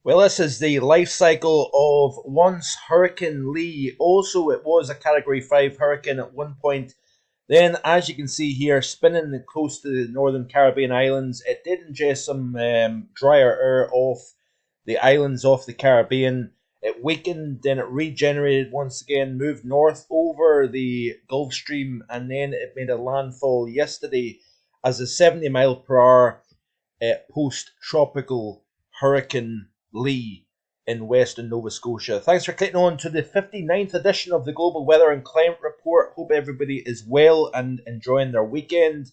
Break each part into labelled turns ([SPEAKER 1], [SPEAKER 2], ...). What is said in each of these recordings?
[SPEAKER 1] Well, this is the life cycle of once Hurricane Lee. Also, it was a Category 5 hurricane at one point. Then, as you can see here, spinning close to the northern Caribbean islands, it did ingest some drier air off the islands off the Caribbean. It weakened, then it regenerated once again, moved north over the Gulf Stream, and then it made a landfall yesterday as a 70 mile per hour post-tropical Hurricane Lee in Western Nova Scotia. Thanks for clicking on to the 59th edition of the Global Weather and Climate Report. Hope everybody is well and enjoying their weekend.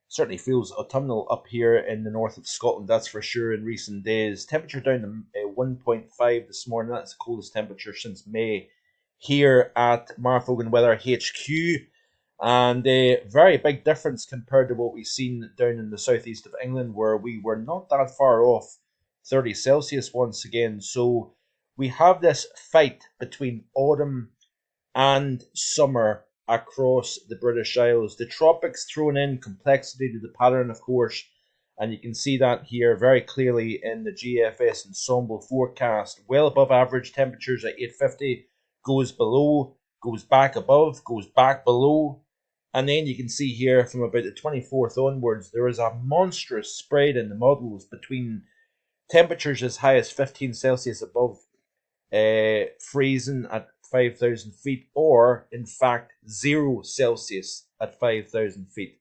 [SPEAKER 1] Certainly feels autumnal up here in the north of Scotland, that's for sure, in recent days. Temperature down to 1.5 this morning. That's the coldest temperature since May here at Marfogan Weather HQ. And a very big difference compared to what we've seen down in the southeast of England, where we were not that far off 30 Celsius once again. So we have this fight between autumn and summer across the British Isles. The tropics thrown in complexity to the pattern, of course, and you can see that here very clearly in the GFS ensemble forecast. Well above average temperatures at 850, goes below, goes back above, goes back below. And then you can see here from about the 24th onwards, there is a monstrous spread in the models between temperatures as high as 15 Celsius above freezing at 5,000 feet, or in fact 0 Celsius at 5,000 feet.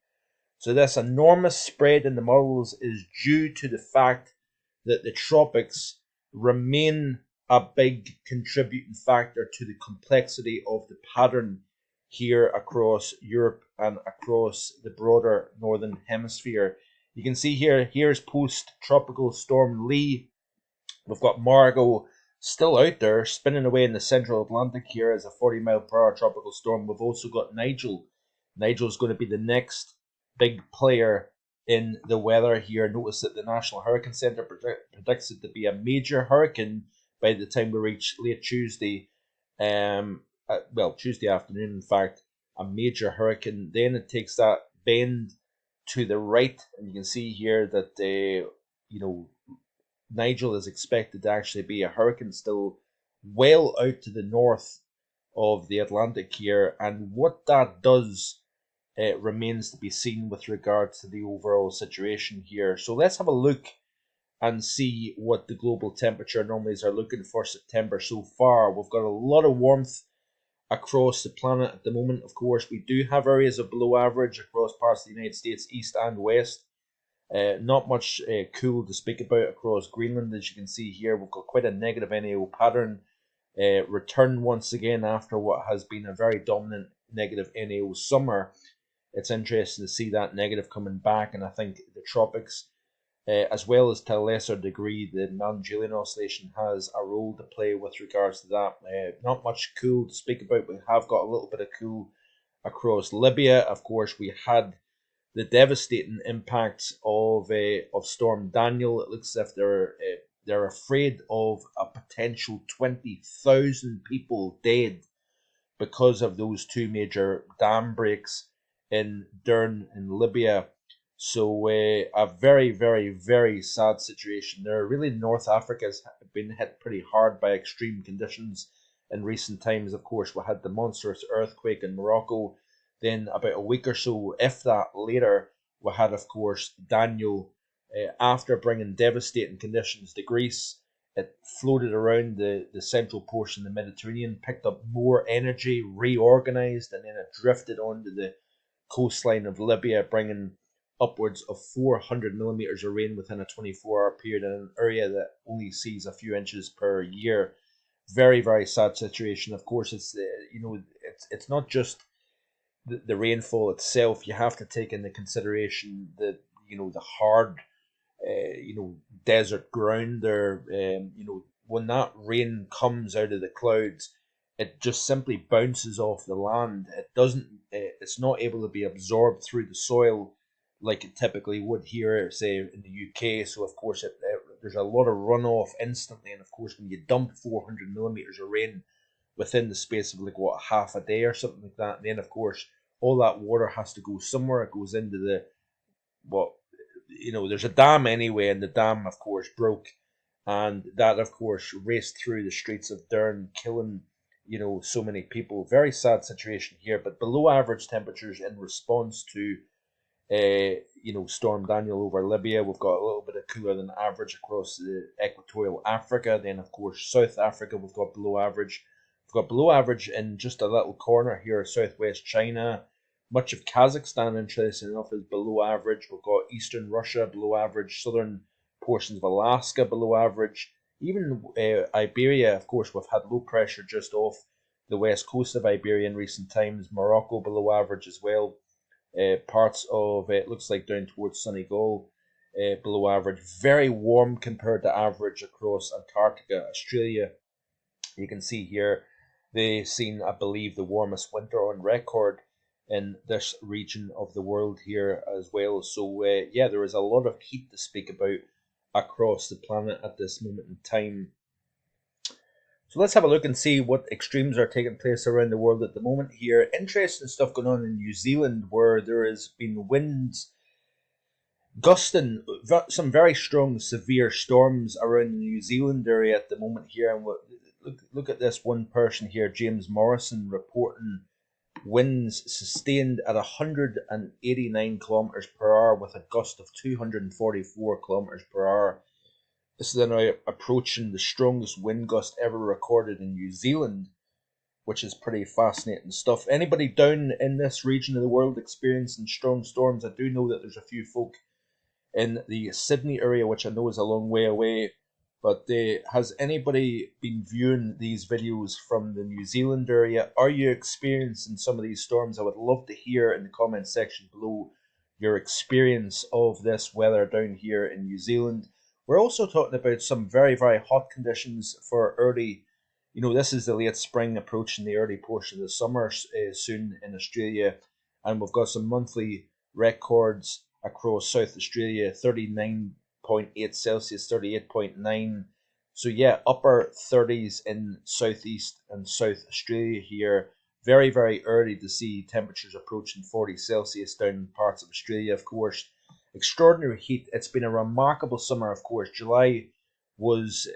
[SPEAKER 1] So this enormous spread in the models is due to the fact that the tropics remain a big contributing factor to the complexity of the pattern here across Europe and across the broader northern hemisphere. You can see here, here's post-tropical storm Lee. We've got Margot still out there, spinning away in the central Atlantic here as a 40 mile per hour tropical storm. We've also got Nigel. Nigel's going to be the next big player in the weather here. Notice that the National Hurricane Center predicts it to be a major hurricane by the time we reach late Tuesday. Tuesday afternoon, in fact, a major hurricane. Then it takes that bend to the right, and you can see here that Nigel is expected to actually be a hurricane still well out to the north of the Atlantic here, and what that does remains to be seen with regards to the overall situation here. So let's have a look and see what the global temperature anomalies are looking for September so far. We've got a lot of warmth across the planet at the moment. Of course, we do have areas of below average across parts of the United States, east and west. Not much cool to speak about across Greenland. As you can see here, we've got quite a negative NAO pattern. Return once again after what has been a very dominant negative NAO summer. It's interesting to see that negative coming back, and I think the tropics, as well as to a lesser degree the Mount-Julian Oscillation, has a role to play with regards to that. Not much cool to speak about. We have got a little bit of cool across Libya. Of course, we had the devastating impacts of Storm Daniel. It looks as if they're afraid of a potential 20,000 people dead because of those two major dam breaks in Dern in Libya. So a very, very, very sad situation there. Really, North Africa has been hit pretty hard by extreme conditions in recent times. Of course, we had the monstrous earthquake in Morocco. Then about a week or so, if that, later, we had, of course, Daniel. After bringing devastating conditions to Greece, it floated around the central portion of the Mediterranean, picked up more energy, reorganized, and then it drifted onto the coastline of Libya, bringing upwards of 400 millimeters of rain within a 24-hour period in an area that only sees a few inches per year. Very, very sad situation. Of course, it's not just the rainfall itself. You have to take into consideration the hard desert ground there. When that rain comes out of the clouds, it just simply bounces off the land. It's not able to be absorbed through the soil like it typically would here, say, in the UK. So of course there's a lot of runoff instantly, and of course when you dump 400 millimeters of rain within the space of half a day or something like that, and then of course all that water has to go somewhere. It goes into there's a dam anyway, and the dam of course broke and that of course raced through the streets of Durham, killing so many people. Very sad situation here, but below average temperatures in response to Storm Daniel over Libya. We've got a little bit of cooler than average across the equatorial Africa. Then, of course, South Africa, we've got below average. We've got below average in just a little corner here, southwest China. Much of Kazakhstan, interesting enough, is below average. We've got eastern Russia below average, southern portions of Alaska below average. Even Iberia, of course, we've had low pressure just off the west coast of Iberia in recent times. Morocco below average as well. Parts of it looks like down towards Senegal, below average. Very warm compared to average across Antarctica. Australia, you can see here, they've seen, I believe, the warmest winter on record in this region of the world here as well. So, yeah, there is a lot of heat to speak about across the planet at this moment in time. So let's have a look and see what extremes are taking place around the world at the moment here. Interesting stuff going on in New Zealand, where there has been winds gusting, some very strong, severe storms around the New Zealand area at the moment here. And look at this one person here, James Morrison, reporting winds sustained at 189 kilometers per hour with a gust of 244 kilometers per hour. This is now approaching the strongest wind gust ever recorded in New Zealand, which is pretty fascinating stuff. Anybody down in this region of the world experiencing strong storms? I do know that there's a few folk in the Sydney area, which I know is a long way away, but has anybody been viewing these videos from the New Zealand area? Are you experiencing some of these storms? I would love to hear in the comment section below your experience of this weather down here in New Zealand. We're also talking about some very, very hot conditions for early, this is the late spring approaching the early portion of the summer soon in Australia. And we've got some monthly records across South Australia, 39.8 Celsius, 38.9. So yeah, upper 30s in southeast and South Australia here. Very, very early to see temperatures approaching 40 Celsius down in parts of Australia, of course. Extraordinary heat. It's been a remarkable summer, of course. July was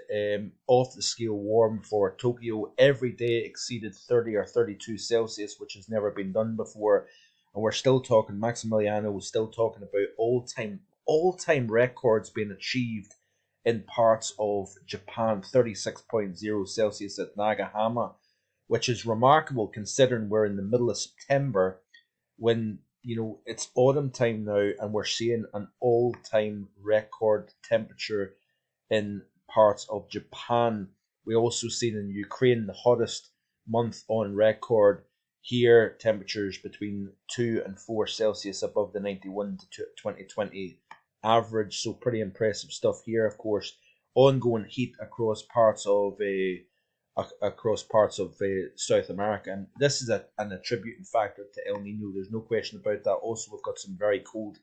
[SPEAKER 1] off the scale warm for Tokyo. Every day exceeded 30 or 32 Celsius, which has never been done before. And we're still talking, Maximiliano was still talking about all-time records being achieved in parts of Japan, 36.0 Celsius at Nagahama, which is remarkable considering we're in the middle of September when it's autumn time now, and we're seeing an all-time record temperature in parts of Japan. We also seen in Ukraine the hottest month on record. Here, temperatures between 2 and 4 Celsius above the 91 to 2020 average. So pretty impressive stuff here. Of course, ongoing heat across parts of South America, and this is an attributing factor to El Nino. There's no question about that. Also, we've got some very cold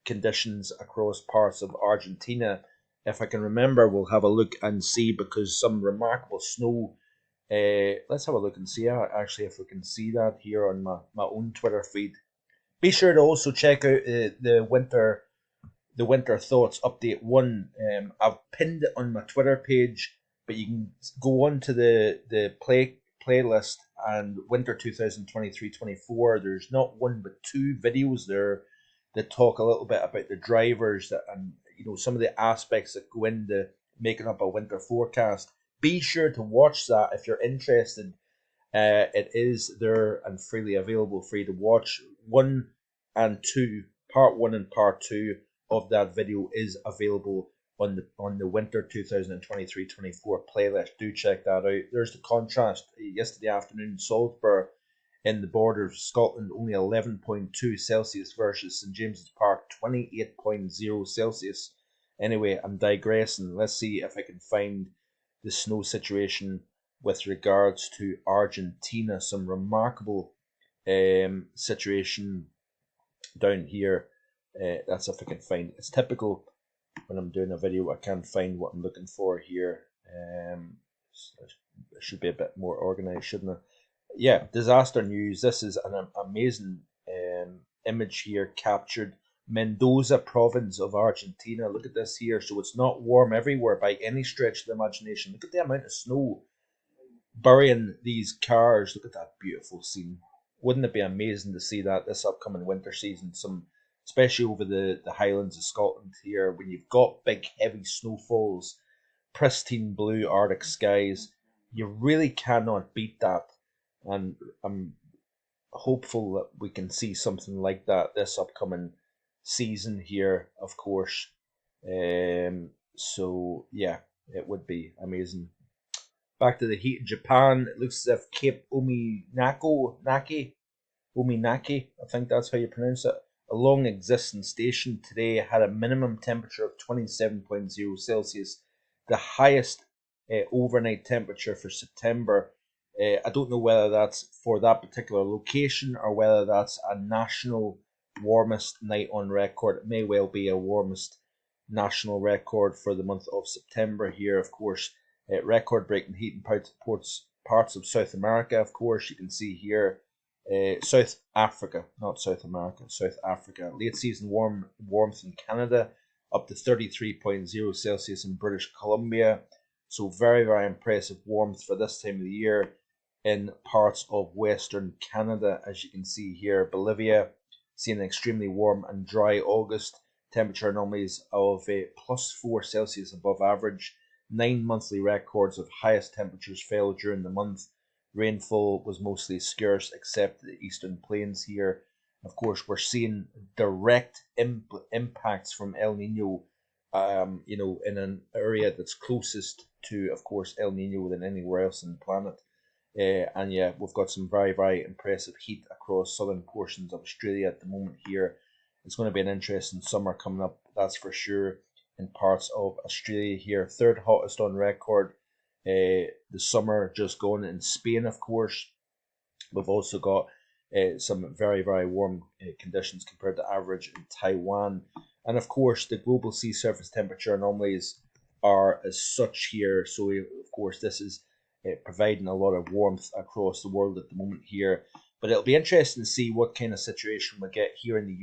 [SPEAKER 1] conditions across parts of Argentina. If I can remember, we'll have a look and see, because some remarkable snow. Let's have a look and see actually if we can see that here on my own Twitter feed. Be sure to also check out the winter thoughts update 1. I've pinned it on my Twitter page, but you can go on to the playlist and winter 2023-24. There's not one but 2 videos there that talk a little bit about the drivers and some of the aspects that go into making up a winter forecast. Be sure to watch that if you're interested. It is there and freely available for you to watch. 1 and 2, part 1 and part 2 of that video is available on the winter 2023-24 playlist. Do check that out. There's the contrast. Yesterday afternoon, Salisbury in the border of Scotland, only 11.2 Celsius versus St James's Park, 28.0 Celsius. Anyway, I'm digressing. Let's see if I can find the snow situation with regards to Argentina. Some remarkable situation down here. That's if I can find. It's typical when I'm doing a video, I can't find what I'm looking for here. It should be a bit more organized, shouldn't it? Yeah, disaster news. This is an amazing image here captured Mendoza province of Argentina. Look at this here. So it's not warm everywhere by any stretch of the imagination. Look at the amount of snow burying these cars. Look at that beautiful scene. Wouldn't it be amazing to see that this upcoming winter season? Especially over the Highlands of Scotland here, when you've got big heavy snowfalls, pristine blue Arctic skies. You really cannot beat that. And I'm hopeful that we can see something like that this upcoming season here, of course. So yeah, it would be amazing. Back to the heat in Japan. It looks as if Cape Ominaki, I think that's how you pronounce it, a long existing station today had a minimum temperature of 27.0 Celsius, the highest overnight temperature for September. I don't know whether that's for that particular location or whether that's a national warmest night on record. It may well be a warmest national record for the month of September here, of course. Record-breaking heat in parts of South America, of course. You can see here South Africa, not South America, South Africa. Late season warmth in Canada, up to 33.0 Celsius in British Columbia. So very, very impressive warmth for this time of the year in parts of Western Canada. As you can see here, Bolivia, seeing an extremely warm and dry August. Temperature anomalies of +4 Celsius above average. 9 monthly records of highest temperatures fell during the month. Rainfall was mostly scarce except the eastern plains here. Of course, we're seeing direct impacts from El Nino, in an area that's closest to, of course, El Nino than anywhere else on the planet. And yeah, we've got some very, very impressive heat across southern portions of Australia at the moment here. It's going to be an interesting summer coming up, that's for sure, in parts of Australia here. Third hottest on record. The summer just gone in Spain, of course. We've also got some very, very warm conditions compared to average in Taiwan. And of course, the global sea surface temperature anomalies are as such here. So, of course, this is providing a lot of warmth across the world at the moment here. But it'll be interesting to see what kind of situation we get here in the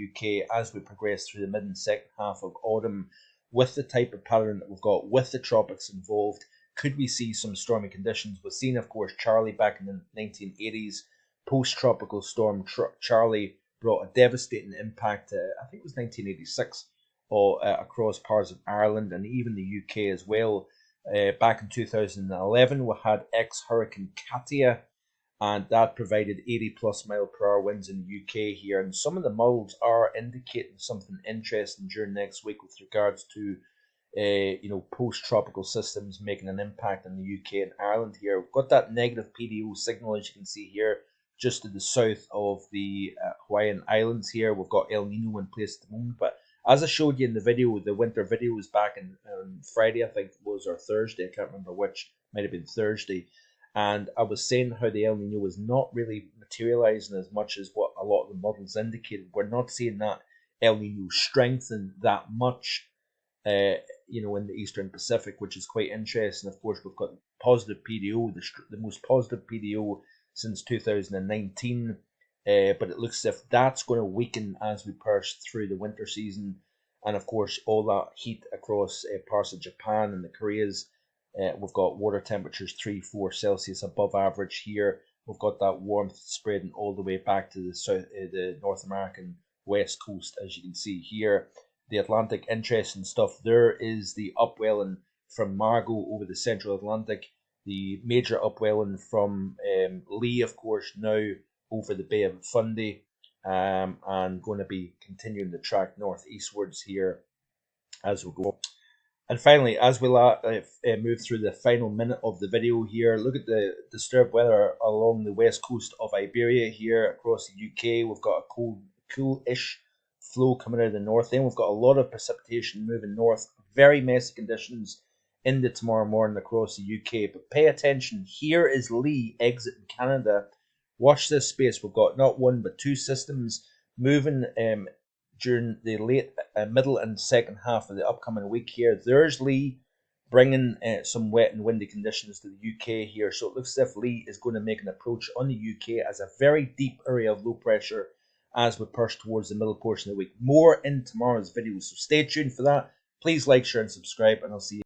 [SPEAKER 1] UK as we progress through the mid and second half of autumn with the type of pattern that we've got with the tropics involved. Could we see some stormy conditions? We've seen, of course, Charlie back in the 1980s. Post-tropical storm Charlie brought a devastating impact, I think it was 1986, across parts of Ireland and even the UK as well. Back in 2011, we had ex-Hurricane Katia, and that provided 80+ mile per hour winds in the UK here. And some of the models are indicating something interesting during next week with regards to post-tropical systems making an impact in the UK and Ireland here. We've got that negative PDO signal, as you can see here, just to the south of the Hawaiian Islands here. We've got El Nino in place at the moment, but as I showed you in the video, the winter video was back on Friday, I think it was, or Thursday, I can't remember which, might have been Thursday, and I was saying how the El Nino was not really materializing as much as what a lot of the models indicated. We're not seeing that El Nino strengthen that much in the Eastern Pacific, which is quite interesting. Of course, we've got positive PDO, the most positive PDO since 2019, but it looks as if that's going to weaken as we pass through the winter season. And of course, all that heat across parts of Japan and the Koreas, we've got water temperatures 3-4 Celsius above average here. We've got that warmth spreading all the way back to the North American west coast, as you can see here. The Atlantic, interesting stuff. There is the upwelling from Margot over the central Atlantic, the major upwelling from Lee, of course, now over the Bay of Fundy, and going to be continuing the track northeastwards here as we go. And finally, as we move through the final minute of the video here, look at the disturbed weather along the west coast of Iberia here across the UK. We've got a cool-ish flow coming out of the north. Then we've got a lot of precipitation moving north. Very messy conditions into tomorrow morning across the UK. But pay attention. Here is Lee exiting Canada. Watch this space. We've got not one but two systems moving during the late, middle and second half of the upcoming week here. There's Lee bringing some wet and windy conditions to the UK here. So it looks as if Lee is going to make an approach on the UK as a very deep area of low pressure as we push towards the middle portion of the week. More in tomorrow's video, so stay tuned for that. Please like, share, and subscribe, and I'll see you